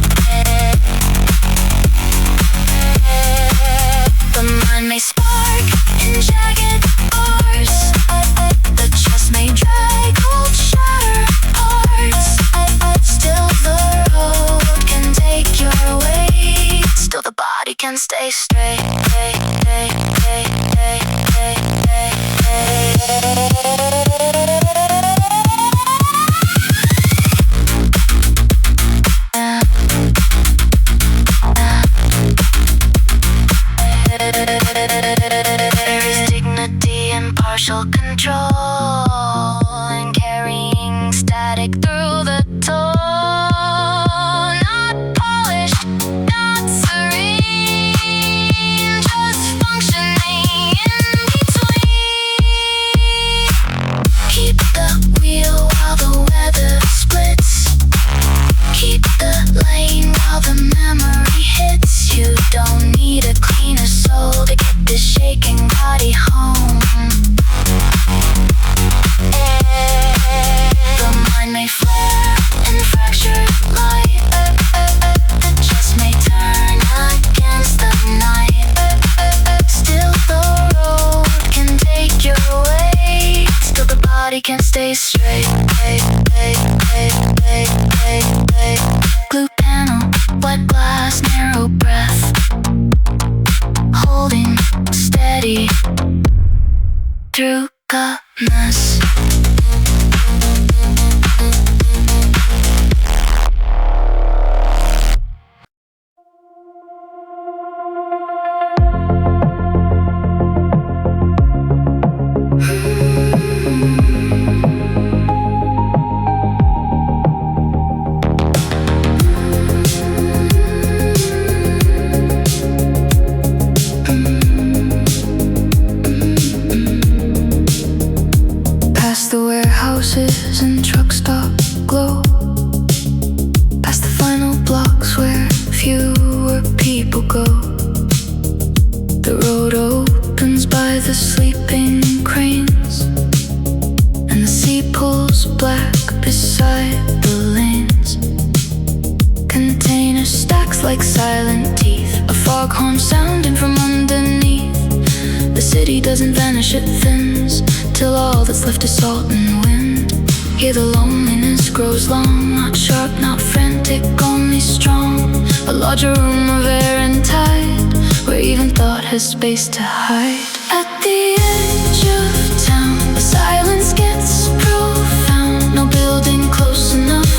The mind may spark in jagged bars. The chest may drag old shattered parts. Still the road can take your way. Still the body can stay straight. There is dignity in partial control, and carrying static through the toe. Not polished, not serene, just functioning in between. Keep the wheel while the weather splits. Keep the lane while the memory hits. You don't need a cleaner soul to get this shaking body home. The mind may flare in fractured light. The chest may turn against the night. Still the road can take your way. Still the body can stay straight. Glue panel, wet glass, narrow breath. Holding steady through the mess. Past the warehouses and truck stop glow, past the final blocks where fewer people go. The road opens by the sleeping cranes, and the sea pulls black beside the lanes. Container stacks like silent teeth, a foghorn sounding from underneath. The city doesn't vanish, it thins, till all that's left is salt and wind. Hear the loneliness grows long, not sharp, not frantic, only strong. A larger room of air and tide, where even thought has space to hide. At the edge of town, the silence gets profound. No building close enough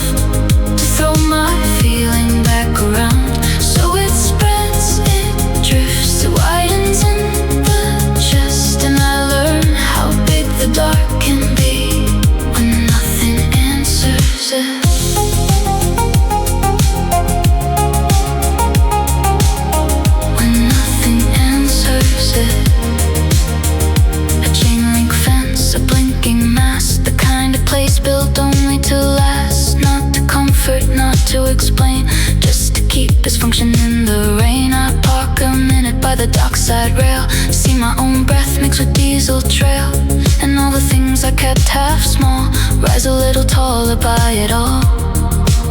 to throw my feeling back around. So it spreads, it drifts, it widens in the chest. And I learn how big the dark can be when nothing answers it. When nothing answers it. A chain link fence, a blinking mask, the kind of place built only to last. Not to comfort, not to explain, just to keep its function in the rain. I park a minute by the dockside rail, see my own breath mixed with diesel trail. And all the things I kept half small rise a little taller by it all.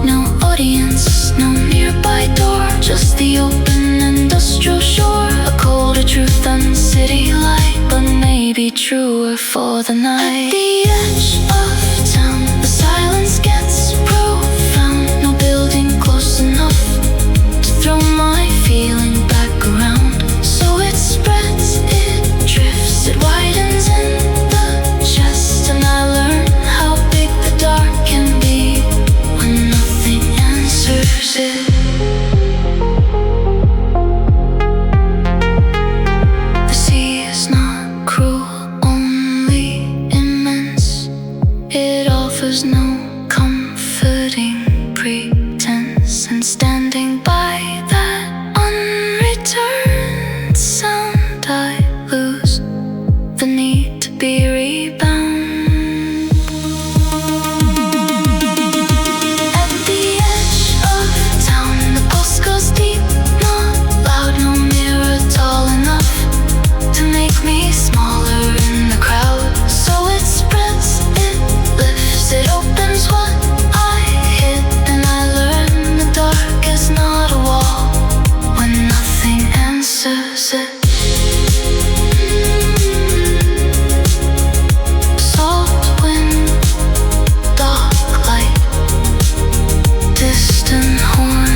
No audience, no nearby door, just the open industrial shore. A colder truth than city light, but maybe truer for the night. At the edge of town, the silence gets profound. No building close enough to throw my feeling back around. So it spreads, it drifts, it widens in the chest. And I learn how big the dark can be when nothing answers it. The sea is not cruel, only immense. It offers no comforting pretense. And standing by that unreturned sound, I lose the need to be rebound. At the edge of town, the pulse goes deep, not loud, no mirror tall enough to make me smaller in the crowd. So it spreads, it lifts, it opens what I hid. And I learn the dark is not a wall when nothing answers it. Soft wind, dark light, distant horn.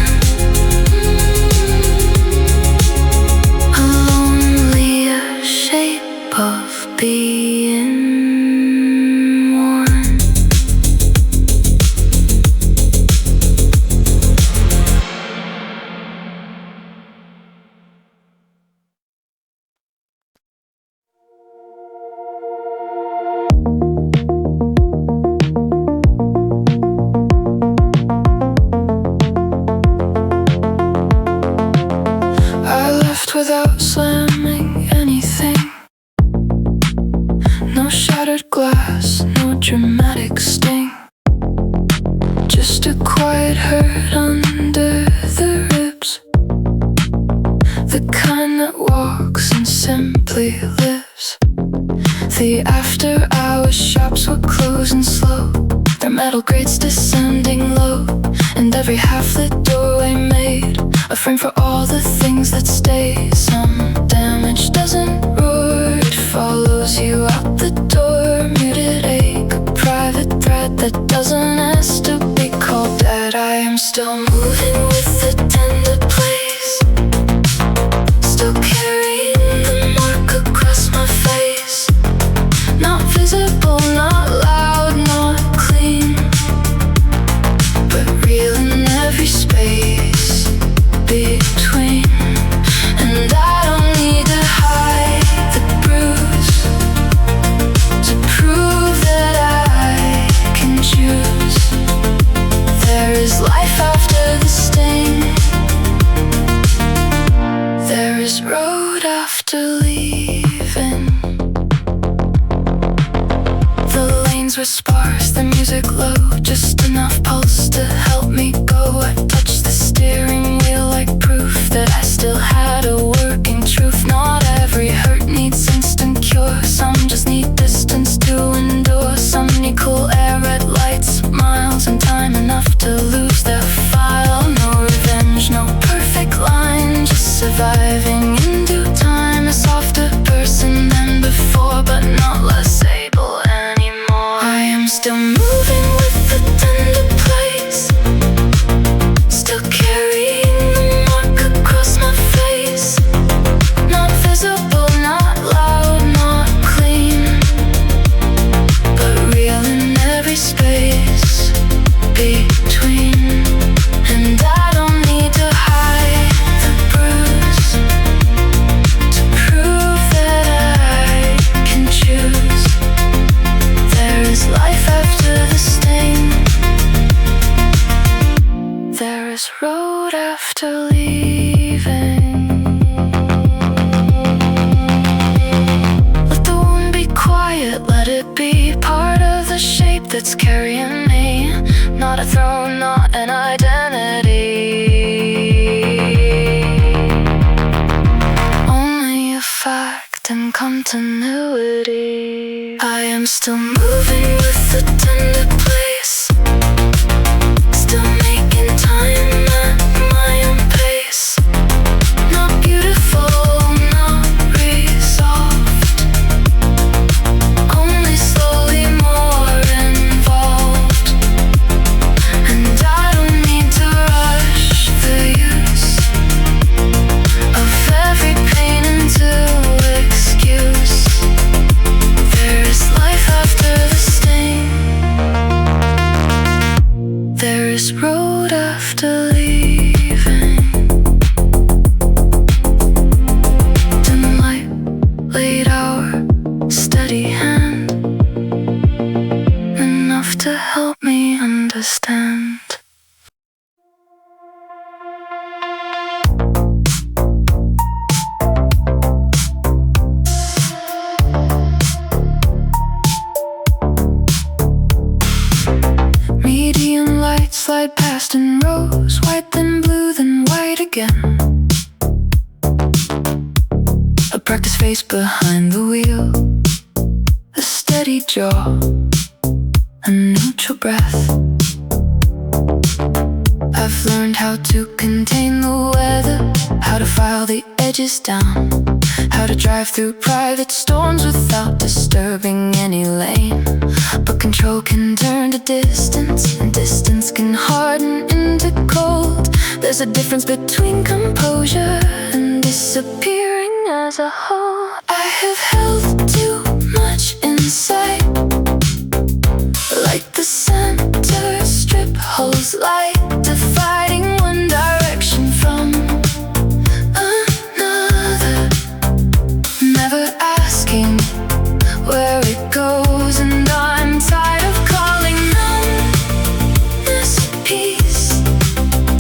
A lonelier shape of being worn. I left without slamming anything. No shattered glass, no dramatic sting. Just a quiet hurt under the ribs, the kind that walks and simply lives. The after-hours shops were closing slow, their metal grates descending low. And every half-lit doorway made a frame for all the things that stay. Some damage doesn't roar, it follows you out the door. Muted ache, a private thread that doesn't ask to be called dead. I am still moving with the tender place, still carrying the mark across my face. Not visible, not loud, not clean, but real in every space between. And I don't need to hide the bruise to prove that I can choose. There is life after the sting, there is road after leaving. The lanes were sparse, the music low, just enough pulse to help me go. I touched the steering wheel like proof that I still had a working truth. Not every hurt needs instant cure, some just need distance to endure. Some need cool air, red lights, miles, and time enough to lose their file. No revenge, no perfect line, just surviving in due time. A softer person than before, but not less able anymore. I am still moving with is road after leaving. Let the wound be quiet, let it be part of the shape that's carrying me. Not a throne, not an identity. Only a fact and continuity. I am still moving with a tender place, still making time at my own pace. Not beautiful, not resolved, only slowly more involved. And I don't need to rush the use of every pain into excuse. There is life after the sting. There is road after leaving. Dim light, late hour, steady hand, enough to help me understand. Median light slide past in rows, white then blue then white again. A practice face behind the wheel, a steady jaw, a neutral breath. I've learned how to contain the weather, how to file the edges down, how to drive through private storms without disturbing any lane. But control can turn to distance, and distance can harden into cold. There's a difference between composure and disappearing as a whole. I have held too much inside, like the center strip holds light, dividing one direction from another, never asking where it goes. And I'm tired of calling numbness peace,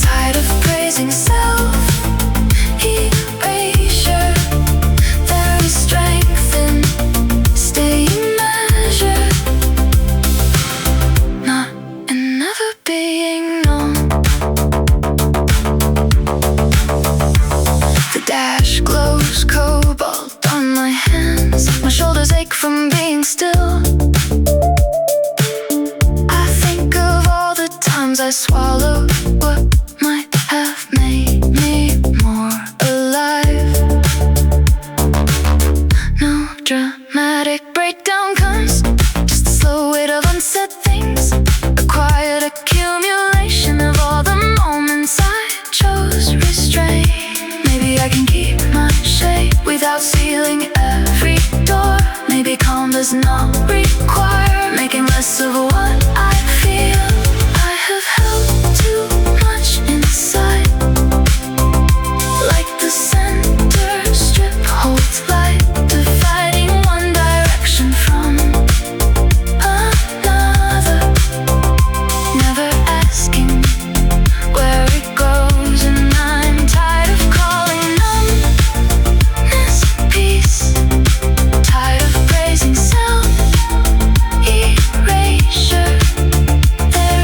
tired of praising self-erasure. There is strength in staying measured, not in never being known. The dash glows cobalt on my hands, my shoulders ache from being still. I think of all the times I swallowed what might have made me more alive. No dramatic breakdown comes, just the slow weight of unsaid things, a quiet accumulation of all the moments I chose restraint. Maybe I can keep my shape without sealing every door. Maybe calm does not require making less of what I feel. I have held too much inside, like the center strip holds light, dividing one direction from another, never asking where it goes. And I'm tired of calling numbness peace, tired of praising self-erasure. There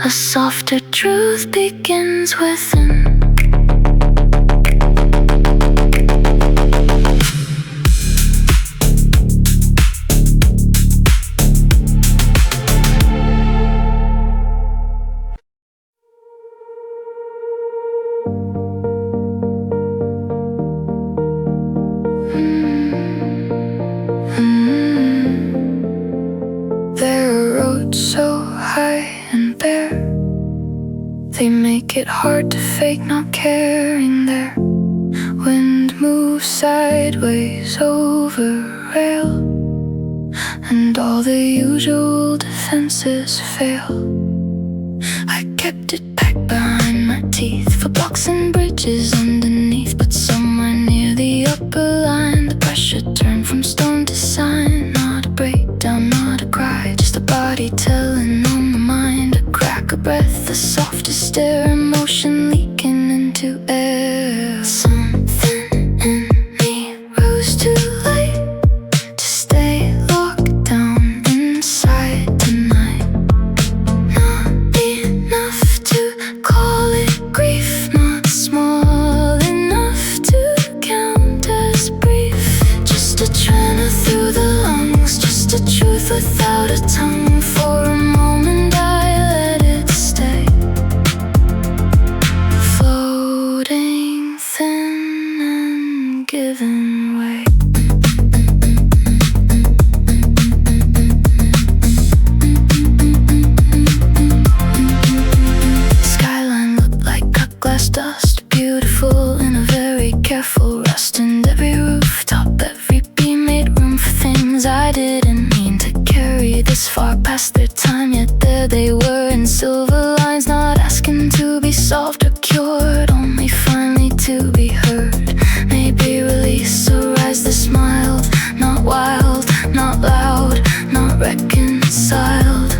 A softer truth begins within. There are roads so high and bare, they make it hard to fake not caring there. Wind moves sideways over rail, and all the usual defenses fail. I kept it packed behind my teeth for blocks and bridges underneath, but somewhere near the upper line the pressure turned from stone to sign. Not a breakdown, not a cry, just a body telling on the mind. A crack, a breath, the softest stare, emotion leaking into air. Something in me rose too late to stay locked down inside tonight. Not enough to call it grief, not small enough to count as brief. Just a tremor through the lungs, just a truth without a tongue. For a moment I let it stay, floating thin and giving way. Skyline looked like cut glass dust, beautiful in a very careful rust. And every rooftop, every beam made room for things I didn't mean to carry this far past their time. Yet there they were in silver lines, not asking to be solved or cured, only finally to be heard. Maybe release or rise the smile, not wild, not loud, not reconciled.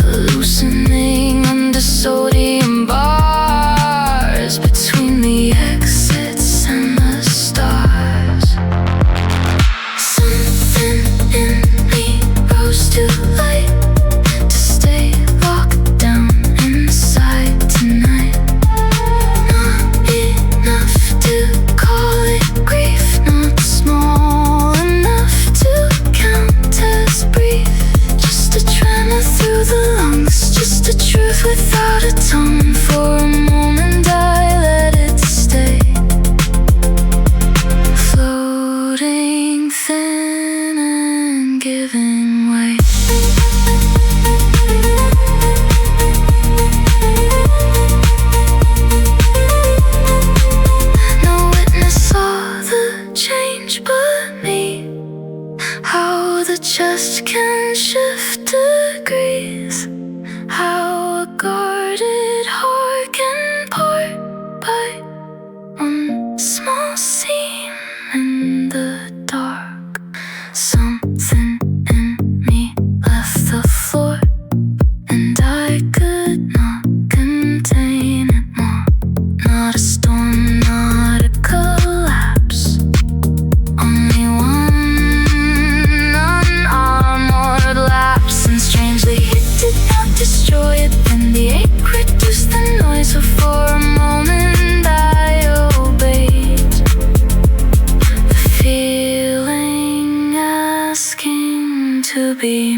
Loosening under sodium bars, between the exits and the stars. Something in me rose too late to stay locked down inside tonight. Not enough to call it grief, not small enough to count as brief. Just a tremor through the lungs, just a truth without a tongue. For a moment I let it stay, floating thin and giving way. No witness saw the change but me, how the chest can shift degrees, how a guarded heart can part by one small seam in the dark. Something in me left the floor, and I could not contain it more. Not a storm, not a collapse, only one unarmored lapse. And strangely it did not destroy it, then the ache reduced the noise. So for a moment I obeyed the feeling asking to be